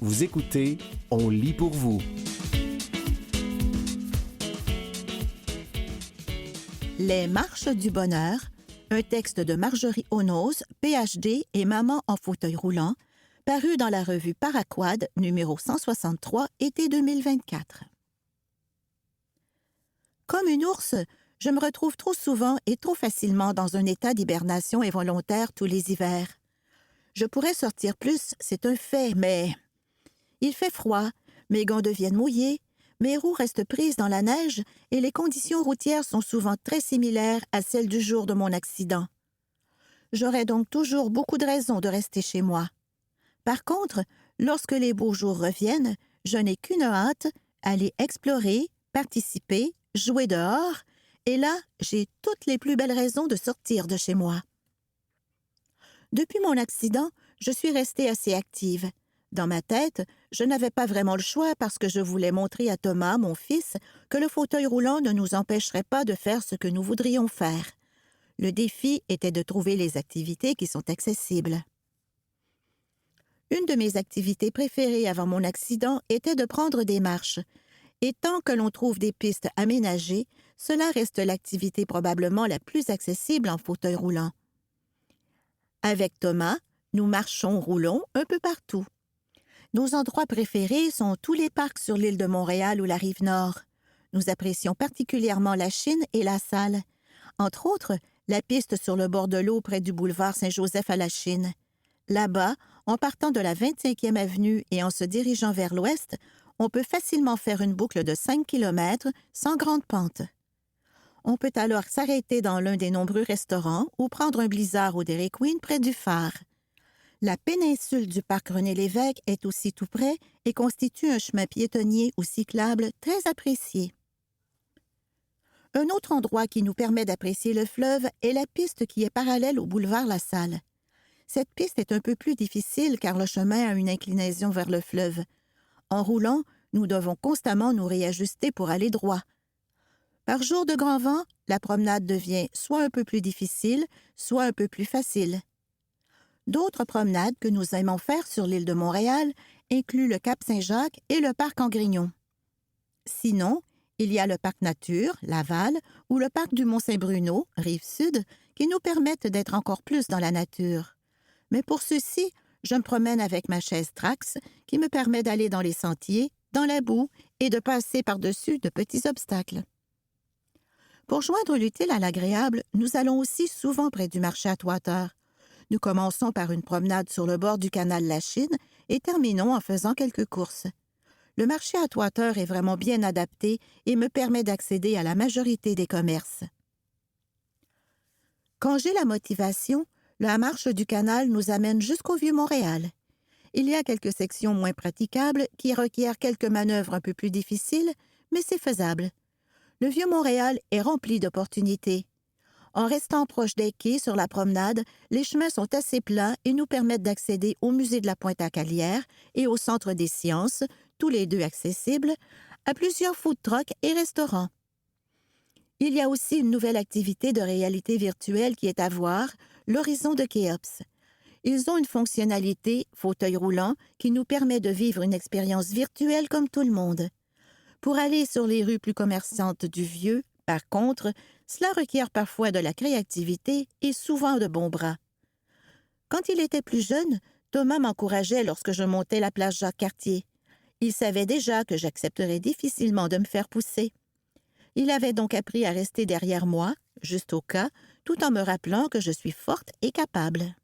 Vous écoutez On lit pour vous. Les marches du bonheur, un texte de Marjorie Onoz, PhD et maman en fauteuil roulant, paru dans la revue Paraquad, numéro 163, été 2024. Comme une ours, je me retrouve trop souvent et trop facilement dans un état d'hibernation involontaire tous les hivers. Je pourrais sortir plus, c'est un fait, mais il fait froid, mes gants deviennent mouillés, mes roues restent prises dans la neige et les conditions routières sont souvent très similaires à celles du jour de mon accident. J'aurais donc toujours beaucoup de raisons de rester chez moi. Par contre, lorsque les beaux jours reviennent, je n'ai qu'une hâte, aller explorer, participer, jouer dehors, et là, j'ai toutes les plus belles raisons de sortir de chez moi. Depuis mon accident, je suis restée assez active. Dans ma tête, je n'avais pas vraiment le choix parce que je voulais montrer à Thomas, mon fils, que le fauteuil roulant ne nous empêcherait pas de faire ce que nous voudrions faire. Le défi était de trouver les activités qui sont accessibles. Une de mes activités préférées avant mon accident était de prendre des marches. Et tant que l'on trouve des pistes aménagées, cela reste l'activité probablement la plus accessible en fauteuil roulant. Avec Thomas, nous roulons un peu partout. Nos endroits préférés sont tous les parcs sur l'île de Montréal ou la Rive-Nord. Nous apprécions particulièrement la Chine et la Salle. Entre autres, la piste sur le bord de l'eau près du boulevard Saint-Joseph à la Chine. Là-bas, en partant de la 25e avenue et en se dirigeant vers l'ouest, on peut facilement faire une boucle de 5 km sans grande pente. On peut alors s'arrêter dans l'un des nombreux restaurants ou prendre un blizzard au Dairy Queen près du phare. La péninsule du parc René-Lévesque est aussi tout près et constitue un chemin piétonnier ou cyclable très apprécié. Un autre endroit qui nous permet d'apprécier le fleuve est la piste qui est parallèle au boulevard La Salle. Cette piste est un peu plus difficile car le chemin a une inclinaison vers le fleuve. En roulant, nous devons constamment nous réajuster pour aller droit. Par jour de grand vent, la promenade devient soit un peu plus difficile, soit un peu plus facile. D'autres promenades que nous aimons faire sur l'île de Montréal incluent le Cap Saint-Jacques et le parc Angrignon. Sinon, il y a le parc Nature, Laval, ou le parc du Mont-Saint-Bruno, Rive-Sud, qui nous permettent d'être encore plus dans la nature. Mais pour ceux-ci, je me promène avec ma chaise Trax qui me permet d'aller dans les sentiers, dans la boue et de passer par-dessus de petits obstacles. Pour joindre l'utile à l'agréable, nous allons aussi souvent près du marché Atwater. Nous commençons par une promenade sur le bord du canal La Chine et terminons en faisant quelques courses. Le marché Atwater est vraiment bien adapté et me permet d'accéder à la majorité des commerces. Quand j'ai la motivation, la marche du canal nous amène jusqu'au Vieux-Montréal. Il y a quelques sections moins praticables qui requièrent quelques manœuvres un peu plus difficiles, mais c'est faisable. Le Vieux-Montréal est rempli d'opportunités. En restant proche des quais sur la promenade, les chemins sont assez plats et nous permettent d'accéder au musée de la Pointe-à-Calière et au Centre des sciences, tous les deux accessibles, à plusieurs food trucks et restaurants. Il y a aussi une nouvelle activité de réalité virtuelle qui est à voir, l'Horizon de Khéops. Ils ont une fonctionnalité, fauteuil roulant, qui nous permet de vivre une expérience virtuelle comme tout le monde. Pour aller sur les rues plus commerçantes du Vieux, par contre, cela requiert parfois de la créativité et souvent de bons bras. Quand il était plus jeune, Thomas m'encourageait lorsque je montais la place Jacques-Cartier. Il savait déjà que j'accepterais difficilement de me faire pousser. Il avait donc appris à rester derrière moi, juste au cas, tout en me rappelant que je suis forte et capable.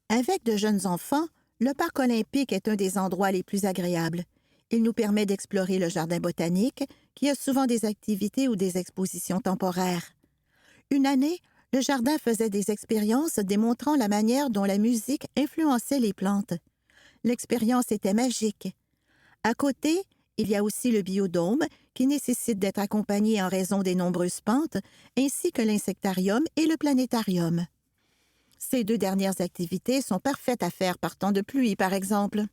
Avec de jeunes enfants, le parc olympique est un des endroits les plus agréables. Il nous permet d'explorer le jardin botanique, qui a souvent des activités ou des expositions temporaires. Une année, le jardin faisait des expériences démontrant la manière dont la musique influençait les plantes. L'expérience était magique. À côté, il y a aussi le biodôme, qui nécessite d'être accompagné en raison des nombreuses pentes, ainsi que l'insectarium et le planétarium. Ces deux dernières activités sont parfaites à faire par temps de pluie, par exemple.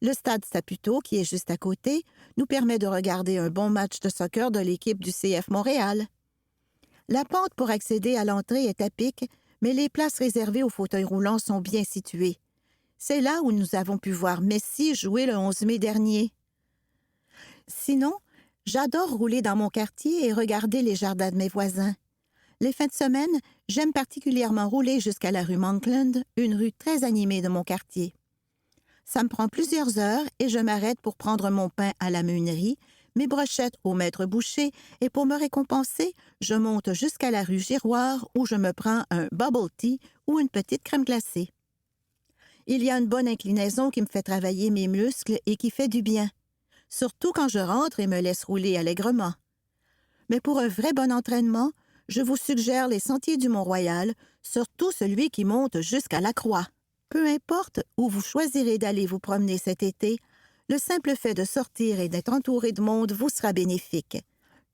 Le stade Saputo, qui est juste à côté, nous permet de regarder un bon match de soccer de l'équipe du CF Montréal. La pente pour accéder à l'entrée est à pic, mais les places réservées aux fauteuils roulants sont bien situées. C'est là où nous avons pu voir Messi jouer le 11 mai dernier. Sinon, j'adore rouler dans mon quartier et regarder les jardins de mes voisins. Les fins de semaine, j'aime particulièrement rouler jusqu'à la rue Monkland, une rue très animée de mon quartier. Ça me prend plusieurs heures et je m'arrête pour prendre mon pain à la meunerie, mes brochettes au maître boucher et pour me récompenser, je monte jusqu'à la rue Giroir où je me prends un bubble tea ou une petite crème glacée. Il y a une bonne inclinaison qui me fait travailler mes muscles et qui fait du bien, surtout quand je rentre et me laisse rouler allègrement. Mais pour un vrai bon entraînement, je vous suggère les sentiers du Mont-Royal, surtout celui qui monte jusqu'à la Croix. Peu importe où vous choisirez d'aller vous promener cet été, le simple fait de sortir et d'être entouré de monde vous sera bénéfique.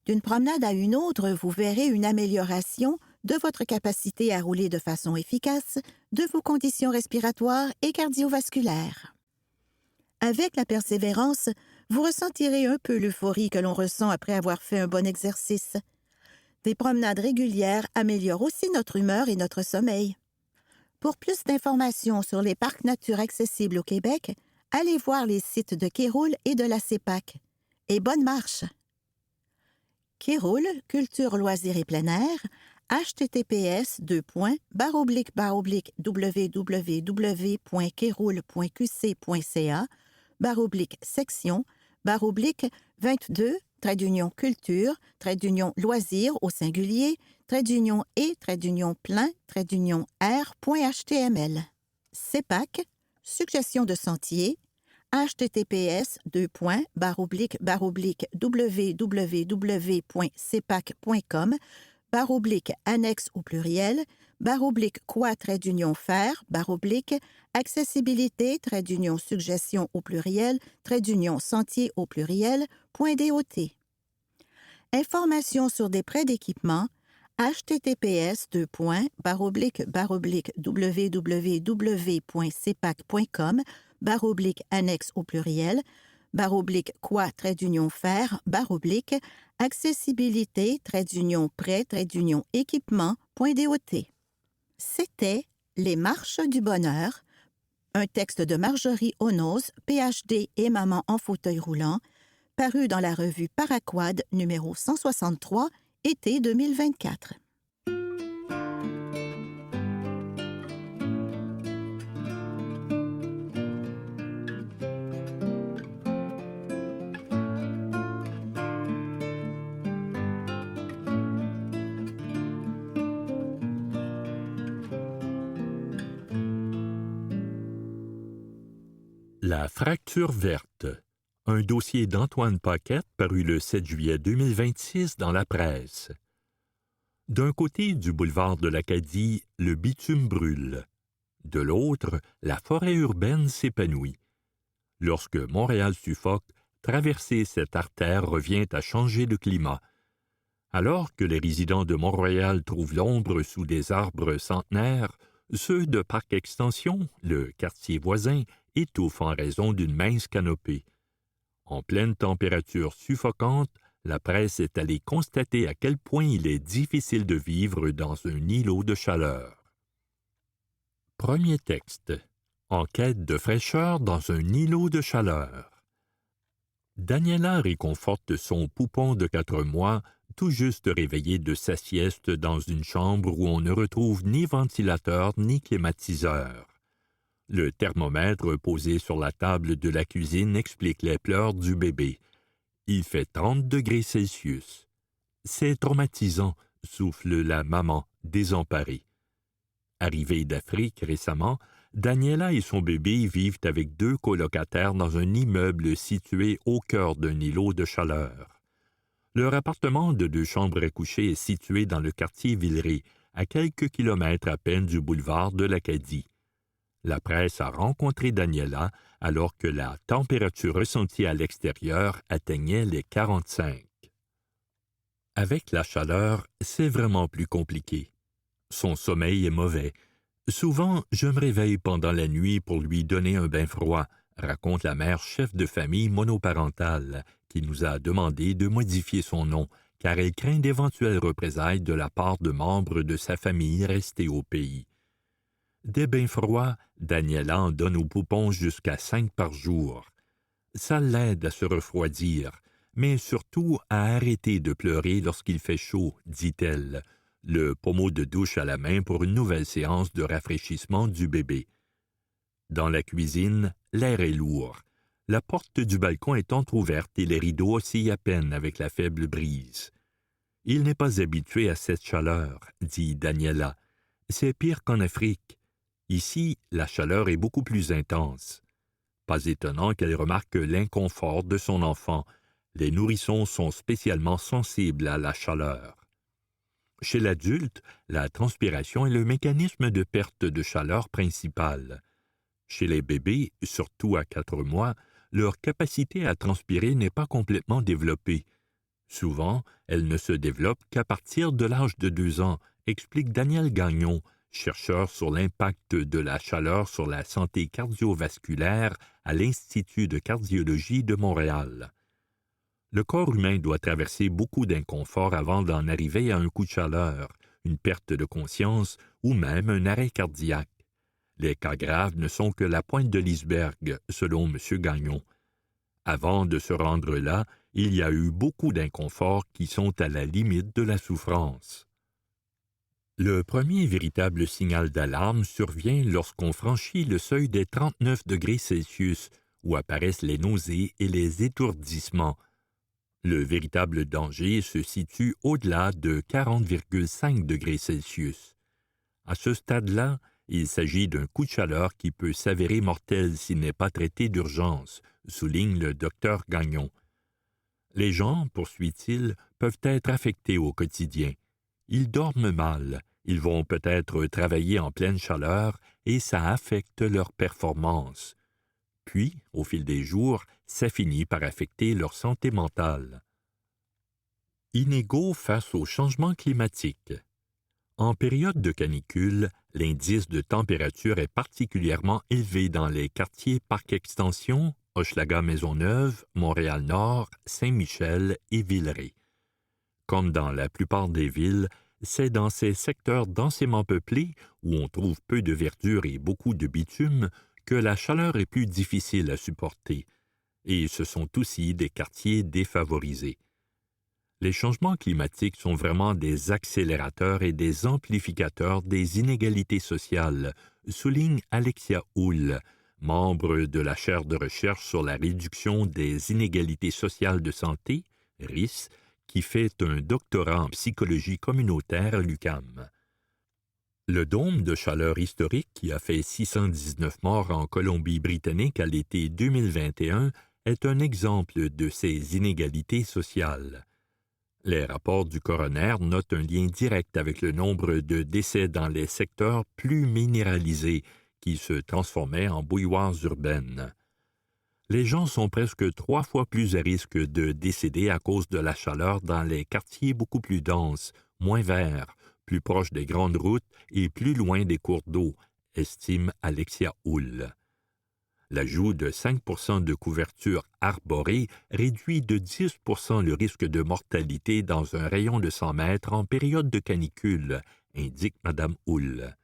D'une promenade à une autre, vous verrez une amélioration de votre capacité à rouler de façon efficace, de vos conditions respiratoires et cardiovasculaires. Avec la persévérance, vous ressentirez un peu l'euphorie que l'on ressent après avoir fait un bon exercice. Des promenades régulières améliorent aussi notre humeur et notre sommeil. Pour plus d'informations sur les parcs nature accessibles au Québec, allez voir les sites de Kéroul et de la CEPAC. Et bonne marche! Kéroul, culture, loisirs et plein air, https://www.kéroul.qc.ca /section /22 culture loisirs au singulier /et/plein/r.html. CEPAC, suggestion de sentier, https://www.cepac.com /annexe au pluriel /quoi-fer accessibilité suggestion au pluriel sentier au pluriel .dot. Informations sur des prêts d'équipement https://www.cepac.com /annexe au pluriel quoi-fer accessibilité prêt équipement.dot. C'était Les marches du bonheur, un texte de Marjorie Onoz, PhD et maman en fauteuil roulant, paru dans la revue Paraquad numéro 163, été 2024. La fracture verte, un dossier d'Antoine Paquette paru le 7 juillet 2026 dans la presse. D'un côté du boulevard de l'Acadie, le bitume brûle. De l'autre, la forêt urbaine s'épanouit. Lorsque Montréal suffoque, traverser cette artère revient à changer le climat. Alors que les résidents de Mont-Royal trouvent l'ombre sous des arbres centenaires, ceux de Parc Extension, le quartier voisin, étouffent en raison d'une mince canopée. En pleine température suffocante, la presse est allée constater à quel point il est difficile de vivre dans un îlot de chaleur. Premier texte. En quête de fraîcheur dans un îlot de chaleur. Daniela réconforte son poupon de 4 mois, tout juste réveillé de sa sieste dans une chambre où on ne retrouve ni ventilateur ni climatiseur. Le thermomètre posé sur la table de la cuisine explique les pleurs du bébé. Il fait 30 degrés Celsius. C'est traumatisant, souffle la maman, désemparée. Arrivée d'Afrique récemment, Daniela et son bébé vivent avec 2 colocataires dans un immeuble situé au cœur d'un îlot de chaleur. Leur appartement de 2 chambres à coucher est situé dans le quartier Villeray, à quelques kilomètres à peine du boulevard de l'Acadie. La presse a rencontré Daniela alors que la température ressentie à l'extérieur atteignait les 45. Avec la chaleur, c'est vraiment plus compliqué. Son sommeil est mauvais. Souvent, je me réveille pendant la nuit pour lui donner un bain froid, raconte la mère chef de famille monoparentale, qui nous a demandé de modifier son nom, car elle craint d'éventuelles représailles de la part de membres de sa famille restés au pays. Des bains froids, Daniela en donne aux poupons jusqu'à 5 par jour. Ça l'aide à se refroidir, mais surtout à arrêter de pleurer lorsqu'il fait chaud, dit-elle, le pommeau de douche à la main pour une nouvelle séance de rafraîchissement du bébé. Dans la cuisine, l'air est lourd. La porte du balcon est entr'ouverte et les rideaux oscillent à peine avec la faible brise. « Il n'est pas habitué à cette chaleur, » dit Daniela. « C'est pire qu'en Afrique. Ici, la chaleur est beaucoup plus intense. » Pas étonnant qu'elle remarque l'inconfort de son enfant. Les nourrissons sont spécialement sensibles à la chaleur. Chez l'adulte, la transpiration est le mécanisme de perte de chaleur principal. Chez les bébés, surtout à 4 mois, leur capacité à transpirer n'est pas complètement développée. Souvent, elle ne se développe qu'à partir de l'âge de 2 ans, explique Daniel Gagnon, chercheur sur l'impact de la chaleur sur la santé cardiovasculaire à l'Institut de cardiologie de Montréal. Le corps humain doit traverser beaucoup d'inconfort avant d'en arriver à un coup de chaleur, une perte de conscience ou même un arrêt cardiaque. Les cas graves ne sont que la pointe de l'iceberg, selon M. Gagnon. Avant de se rendre là, il y a eu beaucoup d'inconforts qui sont à la limite de la souffrance. Le premier véritable signal d'alarme survient lorsqu'on franchit le seuil des 39 degrés Celsius, où apparaissent les nausées et les étourdissements. Le véritable danger se situe au-delà de 40,5 degrés Celsius. À ce stade-là, il s'agit d'un coup de chaleur qui peut s'avérer mortel s'il n'est pas traité d'urgence, souligne le docteur Gagnon. Les gens, poursuit-il, peuvent être affectés au quotidien. Ils dorment mal, ils vont peut-être travailler en pleine chaleur et ça affecte leur performance. Puis, au fil des jours, ça finit par affecter leur santé mentale. Inégaux face au changement climatique. En période de canicule, l'indice de température est particulièrement élevé dans les quartiers Parc-Extension, Hochelaga-Maisonneuve, Montréal-Nord, Saint-Michel et Villeray. Comme dans la plupart des villes, c'est dans ces secteurs densément peuplés, où on trouve peu de verdure et beaucoup de bitume, que la chaleur est plus difficile à supporter. Et ce sont aussi des quartiers défavorisés. Les changements climatiques sont vraiment des accélérateurs et des amplificateurs des inégalités sociales, souligne Alexia Hull, membre de la chaire de recherche sur la réduction des inégalités sociales de santé, RIS, qui fait un doctorat en psychologie communautaire à l'UQAM. Le dôme de chaleur historique qui a fait 619 morts en Colombie-Britannique à l'été 2021 est un exemple de ces inégalités sociales. Les rapports du coroner notent un lien direct avec le nombre de décès dans les secteurs plus minéralisés qui se transformaient en bouilloires urbaines. Les gens sont presque 3 fois plus à risque de décéder à cause de la chaleur dans les quartiers beaucoup plus denses, moins verts, plus proches des grandes routes et plus loin des cours d'eau, estime Alexia Hull. L'ajout de 5 % de couverture arborée réduit de 10 % le risque de mortalité dans un rayon de 100 mètres en période de canicule, indique Mme Hull.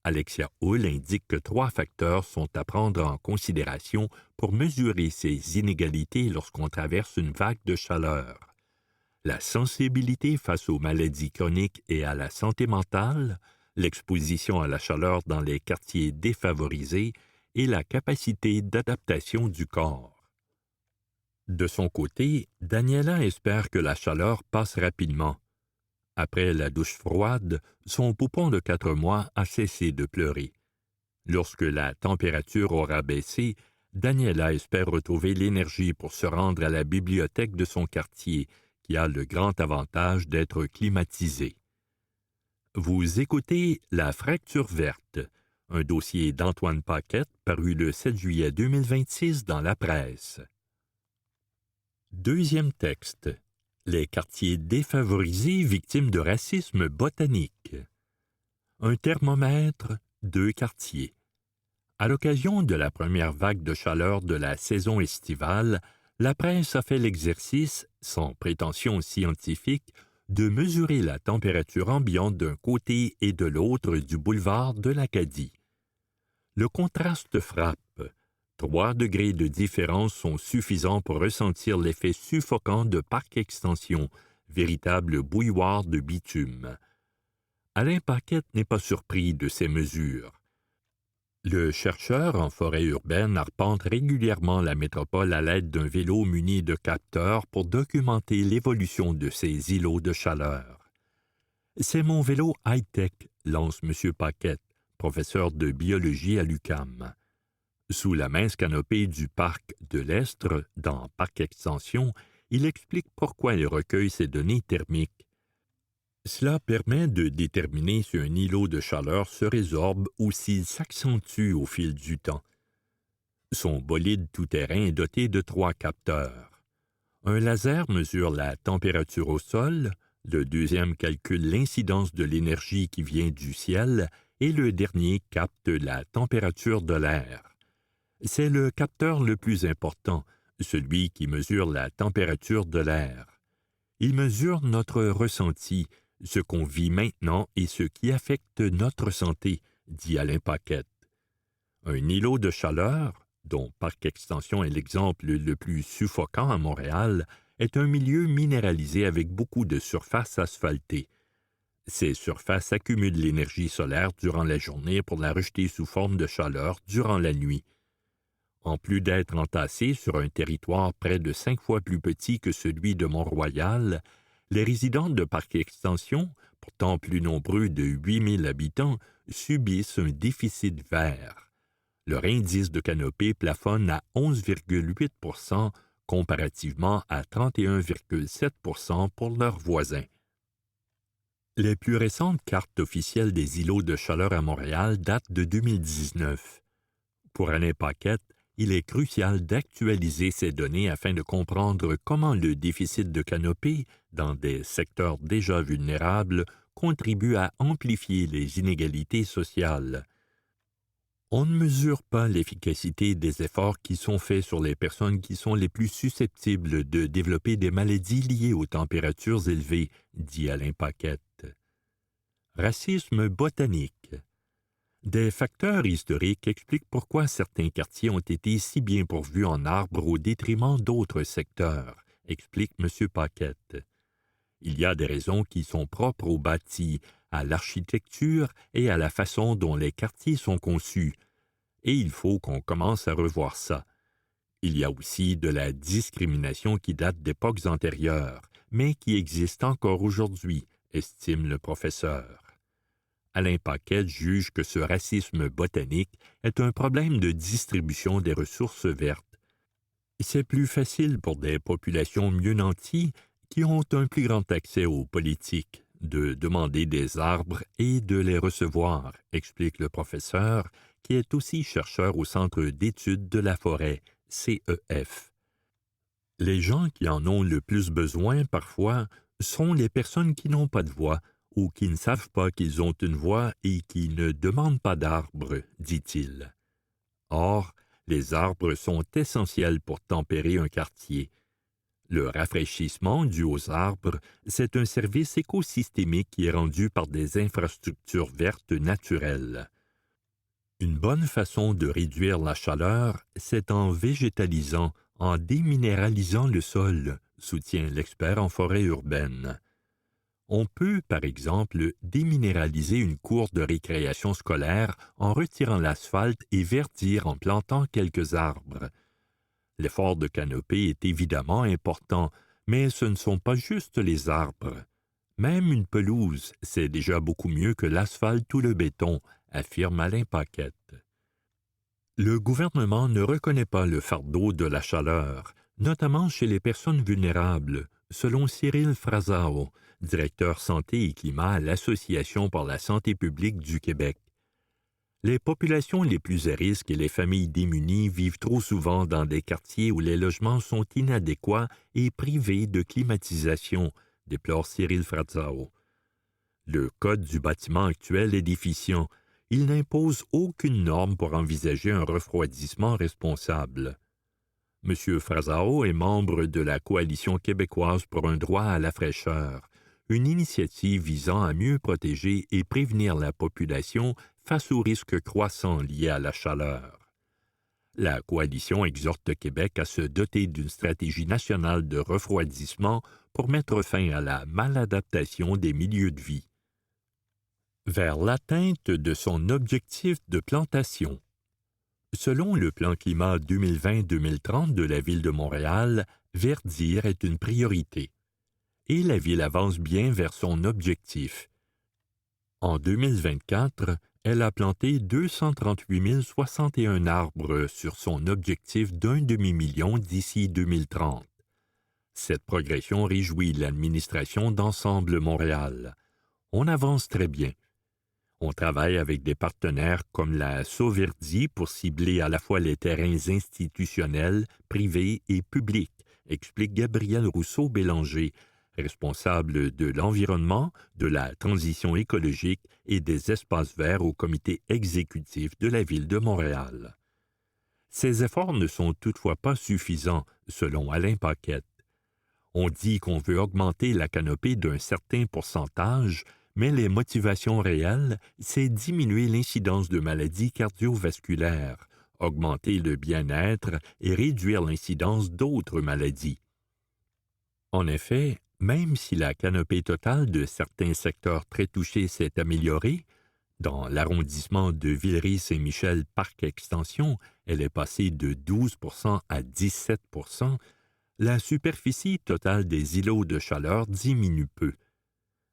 Alexia Hull indique que 3 facteurs sont à prendre en considération pour mesurer ces inégalités lorsqu'on traverse une vague de chaleur. La sensibilité face aux maladies chroniques et à la santé mentale, l'exposition à la chaleur dans les quartiers défavorisés et la capacité d'adaptation du corps. De son côté, Daniela espère que la chaleur passe rapidement. Après la douche froide, son poupon de 4 mois a cessé de pleurer. Lorsque la température aura baissé, Daniela espère retrouver l'énergie pour se rendre à la bibliothèque de son quartier, qui a le grand avantage d'être climatisée. Vous écoutez La Fracture verte, un dossier d'Antoine Paquette paru le 7 juillet 2026 dans la presse. Deuxième texte. Les quartiers défavorisés victimes de racisme botanique. Un thermomètre, 2 quartiers. À l'occasion de la première vague de chaleur de la saison estivale, la presse a fait l'exercice, sans prétention scientifique, de mesurer la température ambiante d'un côté et de l'autre du boulevard de l'Acadie. Le contraste frappe. 3 degrés de différence sont suffisants pour ressentir l'effet suffocant de Parc Extension, véritable bouilloire de bitume. Alain Paquette n'est pas surpris de ces mesures. Le chercheur en forêt urbaine arpente régulièrement la métropole à l'aide d'un vélo muni de capteurs pour documenter l'évolution de ces îlots de chaleur. « C'est mon vélo high-tech », lance M. Paquette, professeur de biologie à l'UQAM. Sous la mince canopée du parc de l'Estre, dans Parc Extension, il explique pourquoi il recueille ces données thermiques. Cela permet de déterminer si un îlot de chaleur se résorbe ou s'il s'accentue au fil du temps. Son bolide tout-terrain est doté de 3 capteurs. Un laser mesure la température au sol, le deuxième calcule l'incidence de l'énergie qui vient du ciel et le dernier capte la température de l'air. C'est le capteur le plus important, celui qui mesure la température de l'air. Il mesure notre ressenti, ce qu'on vit maintenant et ce qui affecte notre santé, dit Alain Paquette. Un îlot de chaleur, dont Parc Extension est l'exemple le plus suffocant à Montréal, est un milieu minéralisé avec beaucoup de surfaces asphaltées. Ces surfaces accumulent l'énergie solaire durant la journée pour la rejeter sous forme de chaleur durant la nuit. En plus d'être entassés sur un territoire près de 5 fois plus petit que celui de Mont-Royal, les résidents de Parc Extension, pourtant plus nombreux de 8 000 habitants, subissent un déficit vert. Leur indice de canopée plafonne à 11,8 % comparativement à 31,7 % pour leurs voisins. Les plus récentes cartes officielles des îlots de chaleur à Montréal datent de 2019. Pour Alain Paquette, il est crucial d'actualiser ces données afin de comprendre comment le déficit de canopée, dans des secteurs déjà vulnérables, contribue à amplifier les inégalités sociales. On ne mesure pas l'efficacité des efforts qui sont faits sur les personnes qui sont les plus susceptibles de développer des maladies liées aux températures élevées, dit Alain Paquette. Racisme botanique. Des facteurs historiques expliquent pourquoi certains quartiers ont été si bien pourvus en arbres au détriment d'autres secteurs, explique M. Paquette. Il y a des raisons qui sont propres au bâti, à l'architecture et à la façon dont les quartiers sont conçus, et il faut qu'on commence à revoir ça. Il y a aussi de la discrimination qui date d'époques antérieures, mais qui existe encore aujourd'hui, estime le professeur. Alain Paquette juge que ce racisme botanique est un problème de distribution des ressources vertes. C'est plus facile pour des populations mieux nanties qui ont un plus grand accès aux politiques de demander des arbres et de les recevoir, explique le professeur, qui est aussi chercheur au Centre d'études de la forêt, CEF. Les gens qui en ont le plus besoin, parfois, sont les personnes qui n'ont pas de voix, ou qui ne savent pas qu'ils ont une voix et qui ne demandent pas d'arbres, dit-il. Or, les arbres sont essentiels pour tempérer un quartier. Le rafraîchissement dû aux arbres, c'est un service écosystémique qui est rendu par des infrastructures vertes naturelles. Une bonne façon de réduire la chaleur, c'est en végétalisant, en déminéralisant le sol, soutient l'expert en forêt urbaine. On peut, par exemple, déminéraliser une cour de récréation scolaire en retirant l'asphalte et verdir en plantant quelques arbres. L'effort de canopée est évidemment important, mais ce ne sont pas juste les arbres. Même une pelouse, c'est déjà beaucoup mieux que l'asphalte ou le béton, affirme Alain Paquette. Le gouvernement ne reconnaît pas le fardeau de la chaleur, notamment chez les personnes vulnérables, selon Cyril Frazao, directeur santé et climat à l'Association pour la santé publique du Québec. Les populations les plus à risque et les familles démunies vivent trop souvent dans des quartiers où les logements sont inadéquats et privés de climatisation, déplore Cyril Frazao. Le code du bâtiment actuel est déficient. Il n'impose aucune norme pour envisager un refroidissement responsable. M. Frazao est membre de la Coalition québécoise pour un droit à la fraîcheur, une initiative visant à mieux protéger et prévenir la population face aux risques croissants liés à la chaleur. La coalition exhorte le Québec à se doter d'une stratégie nationale de refroidissement pour mettre fin à la maladaptation des milieux de vie. Vers l'atteinte de son objectif de plantation. Selon le plan climat 2020-2030 de la Ville de Montréal, verdir est une priorité. Et la Ville avance bien vers son objectif. En 2024, elle a planté 238 061 arbres sur son objectif d'1 demi-million d'ici 2030. Cette progression réjouit l'administration d'Ensemble Montréal. On avance très bien. On travaille avec des partenaires comme la Sauverdi pour cibler à la fois les terrains institutionnels, privés et publics, explique Gabriel Rousseau-Bélanger, responsable de l'environnement, de la transition écologique et des espaces verts au comité exécutif de la Ville de Montréal. Ces efforts ne sont toutefois pas suffisants, selon Alain Paquette. On dit qu'on veut augmenter la canopée d'un certain pourcentage, mais les motivations réelles, c'est diminuer l'incidence de maladies cardiovasculaires, augmenter le bien-être et réduire l'incidence d'autres maladies. En effet, même si la canopée totale de certains secteurs très touchés s'est améliorée, dans l'arrondissement de Villeray-Saint-Michel-Parc-Extension, elle est passée de 12 à 17 %, la superficie totale des îlots de chaleur diminue peu.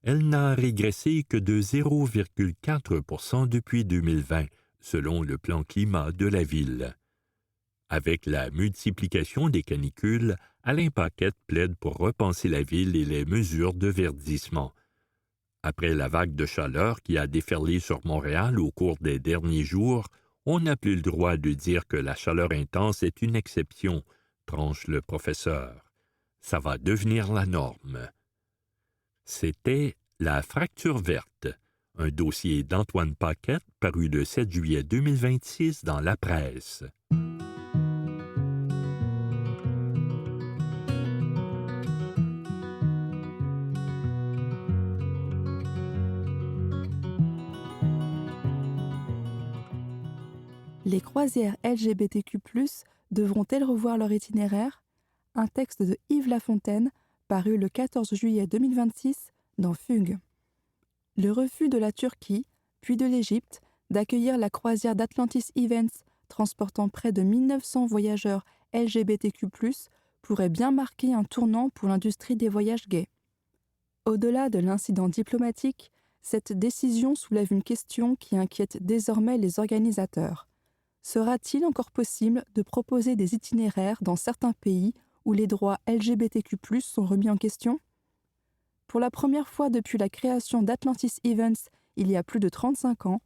Elle n'a régressé que de 0,4 % depuis 2020, selon le plan climat de la Ville. Avec la multiplication des canicules, Alain Paquette plaide pour repenser la ville et les mesures de verdissement. Après la vague de chaleur qui a déferlé sur Montréal au cours des derniers jours, on n'a plus le droit de dire que la chaleur intense est une exception, tranche le professeur. Ça va devenir la norme. C'était La fracture verte, un dossier d'Antoine Paquette paru le 7 juillet 2026 dans La Presse. Les croisières LGBTQ+, devront-elles revoir leur itinéraire? Un texte de Yves Lafontaine, paru le 14 juillet 2026 dans Fugue. Le refus de la Turquie, puis de l'Égypte, d'accueillir la croisière d'Atlantis Events transportant près de 1900 voyageurs LGBTQ+, pourrait bien marquer un tournant pour l'industrie des voyages gays. Au-delà de l'incident diplomatique, cette décision soulève une question qui inquiète désormais les organisateurs. Sera-t-il encore possible de proposer des itinéraires dans certains pays où les droits LGBTQ+ sont remis en question? Pour la première fois depuis la création d'Atlantis Events il y a plus de 35 ans,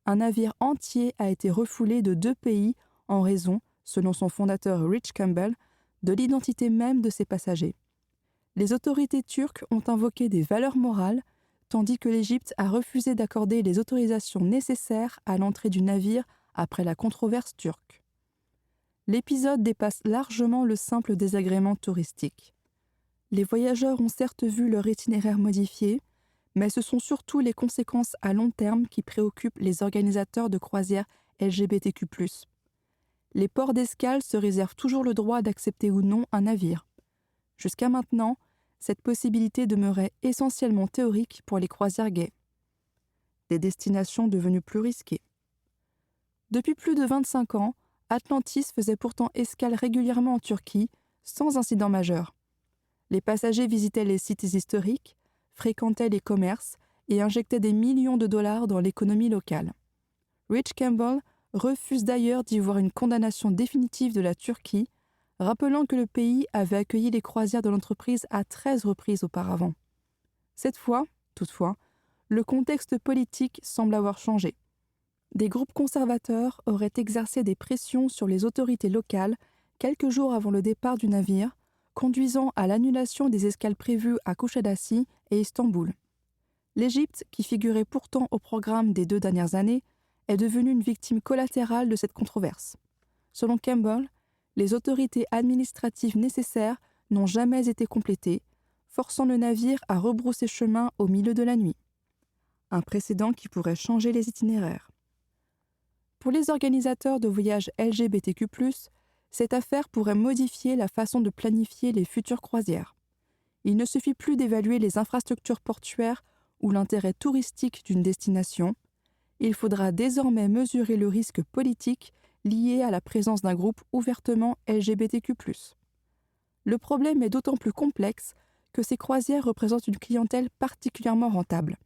un navire entier a été refoulé de 2 pays en raison, selon son fondateur Rich Campbell, de l'identité même de ses passagers. Les autorités turques ont invoqué des valeurs morales, tandis que l'Égypte a refusé d'accorder les autorisations nécessaires à l'entrée du navire après la controverse turque. L'épisode dépasse largement le simple désagrément touristique. Les voyageurs ont certes vu leur itinéraire modifié, mais ce sont surtout les conséquences à long terme qui préoccupent les organisateurs de croisières LGBTQ+. Les ports d'escale se réservent toujours le droit d'accepter ou non un navire. Jusqu'à maintenant, cette possibilité demeurait essentiellement théorique pour les croisières gays. Des destinations devenues plus risquées. Depuis plus de 25 ans, Atlantis faisait pourtant escale régulièrement en Turquie, sans incident majeur. Les passagers visitaient les sites historiques, fréquentaient les commerces et injectaient des millions de dollars dans l'économie locale. Rich Campbell refuse d'ailleurs d'y voir une condamnation définitive de la Turquie, rappelant que le pays avait accueilli les croisières de l'entreprise à 13 reprises auparavant. Cette fois, toutefois, le contexte politique semble avoir changé. Des groupes conservateurs auraient exercé des pressions sur les autorités locales quelques jours avant le départ du navire, conduisant à l'annulation des escales prévues à Kuşadası et Istanbul. L'Égypte, qui figurait pourtant au programme des 2 dernières années, est devenue une victime collatérale de cette controverse. Selon Campbell, les autorités administratives nécessaires n'ont jamais été complétées, forçant le navire à rebrousser chemin au milieu de la nuit. Un précédent qui pourrait changer les itinéraires. Pour les organisateurs de voyages LGBTQ+, cette affaire pourrait modifier la façon de planifier les futures croisières. Il ne suffit plus d'évaluer les infrastructures portuaires ou l'intérêt touristique d'une destination. Il faudra désormais mesurer le risque politique lié à la présence d'un groupe ouvertement LGBTQ+. Le problème est d'autant plus complexe que ces croisières représentent une clientèle particulièrement rentable.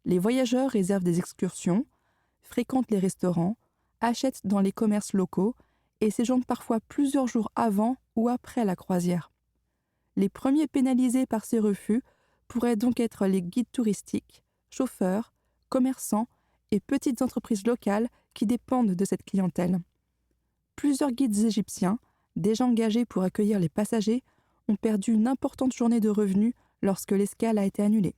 Les voyageurs réservent des excursions, fréquentent les restaurants, achètent dans les commerces locaux et séjournent parfois plusieurs jours avant ou après la croisière. Les premiers pénalisés par ces refus pourraient donc être les guides touristiques, chauffeurs, commerçants et petites entreprises locales qui dépendent de cette clientèle. Plusieurs guides égyptiens, déjà engagés pour accueillir les passagers, ont perdu une importante journée de revenus lorsque l'escale a été annulée.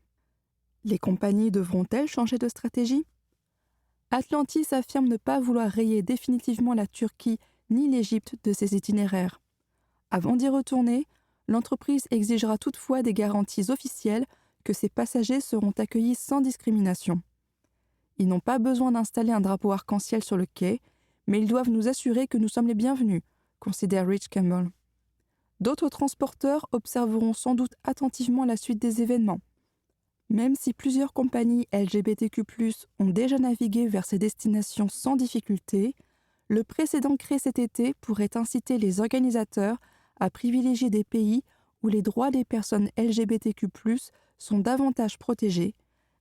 Les compagnies devront-elles changer de stratégie ? Atlantis affirme ne pas vouloir rayer définitivement la Turquie ni l'Égypte de ses itinéraires. Avant d'y retourner, l'entreprise exigera toutefois des garanties officielles que ses passagers seront accueillis sans discrimination. Ils n'ont pas besoin d'installer un drapeau arc-en-ciel sur le quai, mais ils doivent nous assurer que nous sommes les bienvenus, considère Rich Campbell. D'autres transporteurs observeront sans doute attentivement la suite des événements. Même si plusieurs compagnies LGBTQ+, ont déjà navigué vers ces destinations sans difficulté, le précédent créé cet été pourrait inciter les organisateurs à privilégier des pays où les droits des personnes LGBTQ+, sont davantage protégés,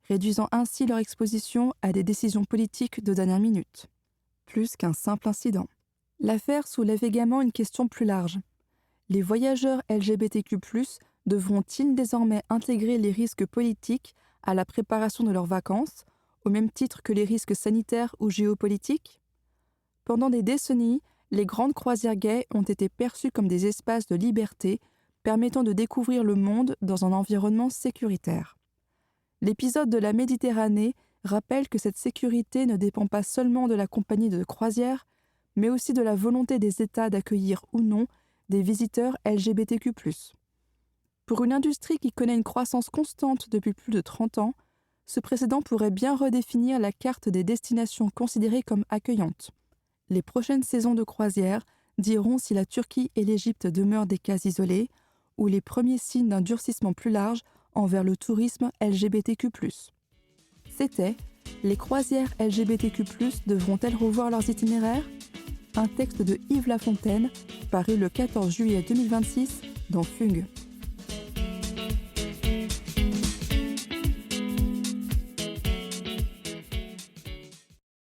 réduisant ainsi leur exposition à des décisions politiques de dernière minute. Plus qu'un simple incident. L'affaire soulève également une question plus large. Les voyageurs LGBTQ+, devront-ils désormais intégrer les risques politiques à la préparation de leurs vacances, au même titre que les risques sanitaires ou géopolitiques ? Pendant des décennies, les grandes croisières gays ont été perçues comme des espaces de liberté permettant de découvrir le monde dans un environnement sécuritaire. L'épisode de la Méditerranée rappelle que cette sécurité ne dépend pas seulement de la compagnie de croisière, mais aussi de la volonté des États d'accueillir ou non des visiteurs LGBTQ+. Pour une industrie qui connaît une croissance constante depuis plus de 30 ans, ce précédent pourrait bien redéfinir la carte des destinations considérées comme accueillantes. Les prochaines saisons de croisière diront si la Turquie et l'Égypte demeurent des cas isolés ou les premiers signes d'un durcissement plus large envers le tourisme LGBTQ+. C'était « Les croisières LGBTQ+, devront-elles revoir leurs itinéraires ?» Un texte de Yves Lafontaine, paru le 14 juillet 2026 dans Fungue.